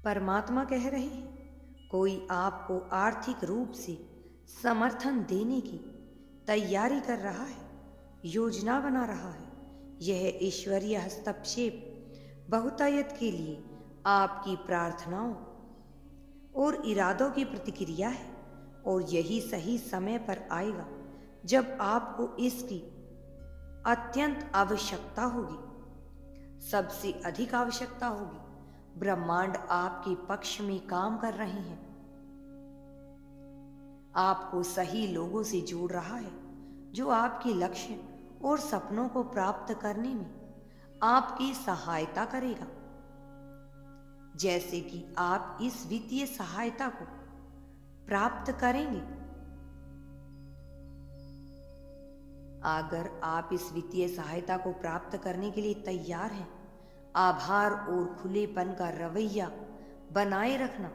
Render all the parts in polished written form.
परमात्मा कह रहे हैं, कोई आपको आर्थिक रूप से समर्थन देने की तैयारी कर रहा है, योजना बना रहा है। यह ईश्वरीय हस्तक्षेप बहुतायत के लिए आपकी प्रार्थनाओं और इरादों की प्रतिक्रिया है, और यही सही समय पर आएगा जब आपको इसकी अत्यंत आवश्यकता होगी, सबसे अधिक आवश्यकता होगी। ब्रह्मांड आपके पक्ष में काम कर रहे हैं, आपको सही लोगों से जोड़ रहा है जो आपके लक्ष्य और सपनों को प्राप्त करने में आपकी सहायता करेगा। जैसे कि आप इस वित्तीय सहायता को प्राप्त करेंगे। अगर आप इस वित्तीय सहायता को प्राप्त करने के लिए तैयार हैं, आभार और खुलेपन का रवैया बनाए रखना,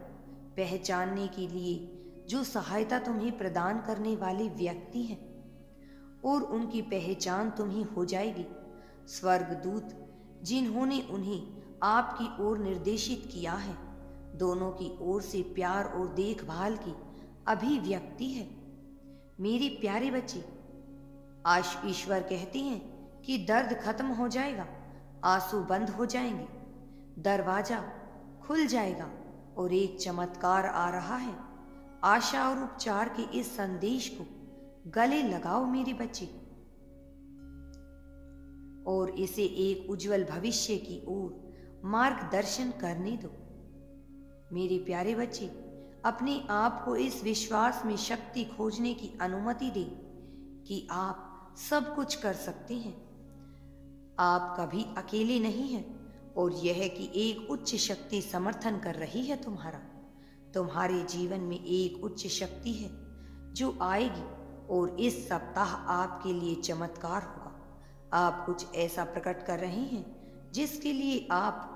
पहचानने के लिए जो सहायता तुम्हें प्रदान करने वाले व्यक्ति हैं और उनकी पहचान तुम्हें हो जाएगी। स्वर्गदूत जिन्होंने उन्हें आपकी ओर निर्देशित किया है, दोनों की ओर से प्यार और देखभाल की अभिव्यक्ति है। मेरे प्यारे बच्चे, आज ईश्वर कहते हैं कि दर्द खत्म हो जाएगा, आंसू बंद हो जाएंगे, दरवाजा खुल जाएगा और एक चमत्कार आ रहा है। आशा और उपचार के इस संदेश को गले लगाओ मेरे बच्चे, और इसे एक उज्जवल भविष्य की ओर मार्गदर्शन करने दो। मेरे प्यारे बच्चे, अपने आप को इस विश्वास में शक्ति खोजने की अनुमति दें कि आप सब कुछ कर सकते हैं। आप कभी अकेले नहीं हैं, और यह कि एक उच्च शक्ति समर्थन कर रही है तुम्हारे जीवन में एक उच्च शक्ति है जो आएगी, और इस सप्ताह आपके लिए चमत्कार होगा। आप कुछ ऐसा प्रकट कर रहे हैं जिसके लिए आप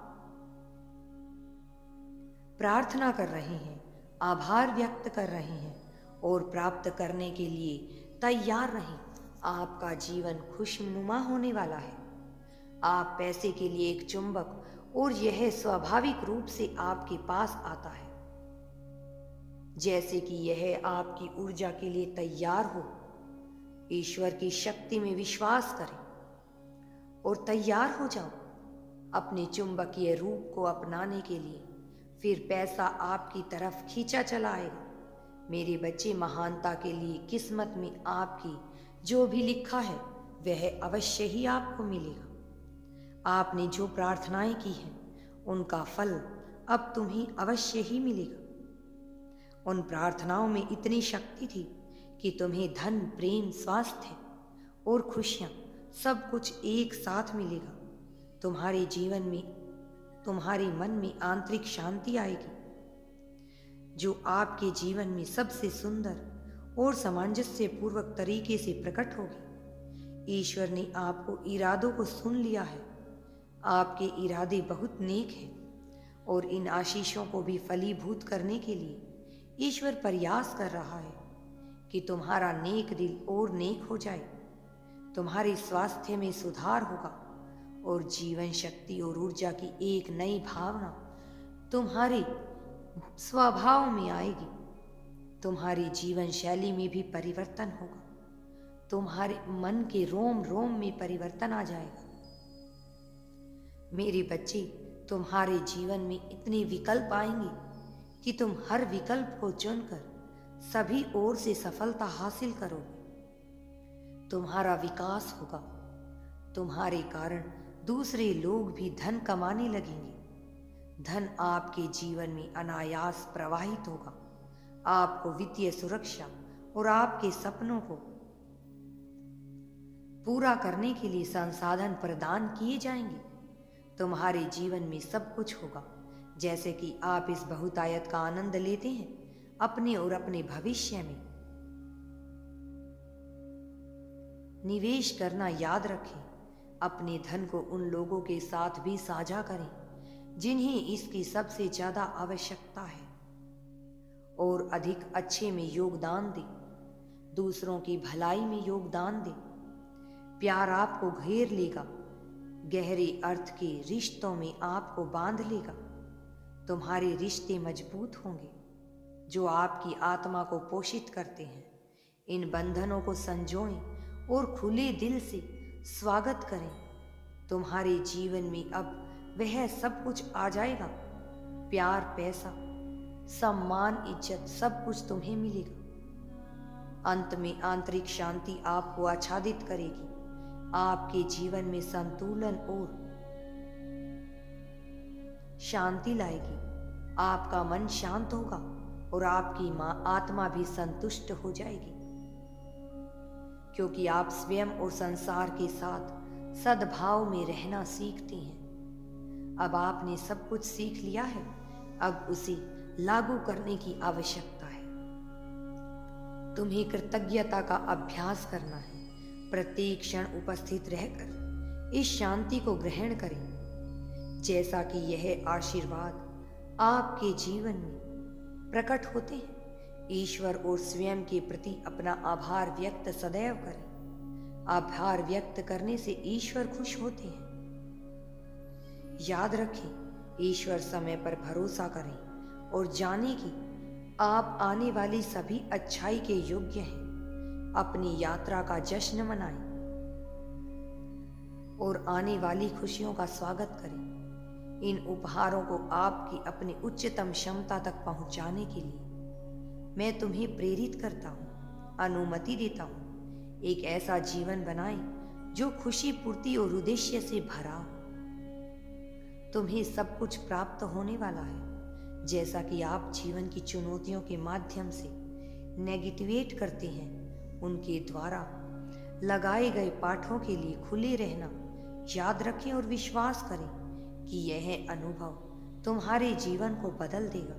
प्रार्थना कर रहे हैं, आभार व्यक्त कर रहे हैं और प्राप्त करने के लिए तैयार रहें। आपका जीवन खुशनुमा होने वाला है। आप पैसे के लिए एक चुंबक, और यह स्वाभाविक रूप से आपके पास आता है, जैसे कि यह आपकी ऊर्जा के लिए तैयार हो। ईश्वर की शक्ति में विश्वास करें और तैयार हो जाओ अपने चुंबकीय रूप को अपनाने के लिए। फिर पैसा आपकी तरफ खींचा चला आएगा। मेरे बच्चे, महानता के लिए किस्मत में आपकी जो भी लिखा है वह अवश्य ही आपको मिलेगा। आपने जो प्रार्थनाएं की हैं उनका फल अब तुम्हें अवश्य ही मिलेगा। उन प्रार्थनाओं में इतनी शक्ति थी कि तुम्हें धन, प्रेम, स्वास्थ्य और खुशियां सब कुछ एक साथ मिलेगा। तुम्हारे जीवन में, तुम्हारे मन में आंतरिक शांति आएगी जो आपके जीवन में सबसे सुंदर और सामंजस्य पूर्वक तरीके से प्रकट होगी। ईश्वर ने आपको इरादों को सुन लिया है। आपके इरादे बहुत नेक हैं, और इन आशीषों को भी फलीभूत करने के लिए ईश्वर प्रयास कर रहा है कि तुम्हारा नेक दिल और नेक हो जाए। तुम्हारे स्वास्थ्य में सुधार होगा, और जीवन शक्ति और ऊर्जा की एक नई भावना तुम्हारे स्वभाव में आएगी। तुम्हारी जीवन शैली में भी परिवर्तन होगा। तुम्हारे मन के रोम रोम में परिवर्तन आ जाएगा। मेरे बच्चे, तुम्हारे जीवन में इतने विकल्प आएंगे कि तुम हर विकल्प को चुनकर सभी ओर से सफलता हासिल करोगे। तुम्हारा विकास होगा। तुम्हारे कारण दूसरे लोग भी धन कमाने लगेंगे। धन आपके जीवन में अनायास प्रवाहित होगा। आपको वित्तीय सुरक्षा और आपके सपनों को पूरा करने के लिए संसाधन प्रदान किए जाएंगे। तुम्हारे जीवन में सब कुछ होगा जैसे कि आप इस बहुतायत का आनंद लेते हैं अपने और अपने भविष्य में। निवेश करना याद रखें। अपने धन को उन लोगों के साथ भी साझा करें जिन्हें इसकी सबसे ज्यादा आवश्यकता है, और अधिक अच्छे में योगदान दें। दूसरों की भलाई में योगदान दें। प्यार आपको घेर लेगा, गहरे अर्थ के रिश्तों में आपको बांध लेगा। तुम्हारे रिश्ते मजबूत होंगे जो आपकी आत्मा को पोषित करते हैं। इन बंधनों को संजोएं और खुले दिल से स्वागत करें। तुम्हारे जीवन में अब वह सब कुछ आ जाएगा। प्यार, पैसा, सम्मान, इज्जत, सब कुछ तुम्हें मिलेगा। अंत में आंतरिक शांति आपको आच्छादित करेगी, आपके जीवन में संतुलन और शांति लाएगी। आपका मन शांत होगा और आपकी आत्मा भी संतुष्ट हो जाएगी, क्योंकि आप स्वयं और संसार के साथ सद्भाव में रहना सीखते हैं। अब आपने सब कुछ सीख लिया है, अब उसे लागू करने की आवश्यकता है। तुम्हें कृतज्ञता का अभ्यास करना है। प्रत्येक क्षण उपस्थित रहकर इस शांति को ग्रहण करें, जैसा कि यह आशीर्वाद आपके जीवन में प्रकट होते हैं। ईश्वर और स्वयं के प्रति अपना आभार व्यक्त सदैव करें। आभार व्यक्त करने से ईश्वर खुश होते हैं। याद रखें, ईश्वर समय पर भरोसा करें और जानें कि आप आने वाली सभी अच्छाई के योग्य हैं। अपनी यात्रा का जश्न मनाएं और आने वाली खुशियों का स्वागत करें। इन उपहारों को आपकी अपनी उच्चतम क्षमता तक पहुंचाने के लिए मैं तुम्हें प्रेरित करता हूं, अनुमति देता हूं। एक ऐसा जीवन बनाएं जो खुशी, पूर्ति और उद्देश्य से भरा हो। तुम्हें सब कुछ प्राप्त होने वाला है। जैसा कि आप जीवन की चुनौतियों के माध्यम से नेगेटिवेट करते हैं, उनके द्वारा लगाए गए पाठों के लिए खुले रहना याद रखें और विश्वास करें कि यह अनुभव तुम्हारे जीवन को बदल देगा,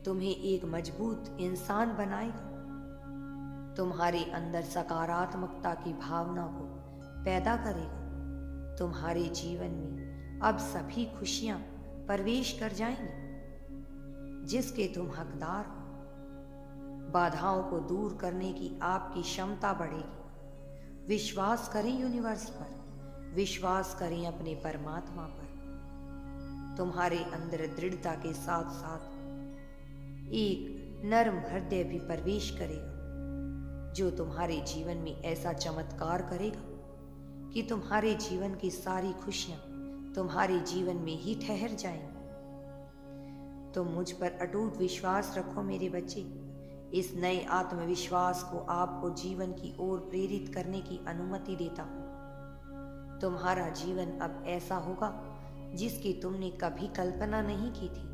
तुम्हें एक मजबूत इंसान बनाएगा, तुम्हारे अंदर सकारात्मकता की भावना को पैदा करेगा। तुम्हारे जीवन में अब सभी खुशियां प्रवेश कर जाएंगी जिसके तुम हकदार हो। बाधाओं को दूर करने की आपकी क्षमता बढ़ेगी। विश्वास करें यूनिवर्स पर, विश्वास करें अपने परमात्मा पर। तुम्हारे अंदर दृढ़ता के साथ साथ एक नर्म हृदय भी प्रवेश करेगा जो तुम्हारे जीवन में ऐसा चमत्कार करेगा कि तुम्हारे जीवन की सारी खुशियां तुम्हारे जीवन में ही ठहर जाएंगी। तुम मुझ पर अटूट विश्वास रखो मेरे बच्चे। इस नए आत्मविश्वास को आपको जीवन की ओर प्रेरित करने की अनुमति देता हूं। तुम्हारा जीवन अब ऐसा होगा जिसकी तुमने कभी कल्पना नहीं की थी।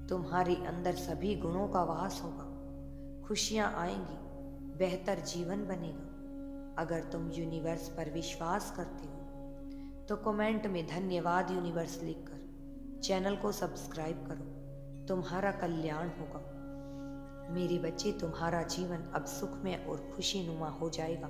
तुम्हारे अंदर सभी गुणों का वास होगा, खुशियां आएंगी, बेहतर जीवन बनेगा। अगर तुम यूनिवर्स पर विश्वास करते हो तो कमेंट में धन्यवाद यूनिवर्स लिखकर चैनल को सब्सक्राइब करो। तुम्हारा कल्याण होगा मेरे बच्चे। तुम्हारा जीवन अब सुखमय और खुशीनुमा हो जाएगा।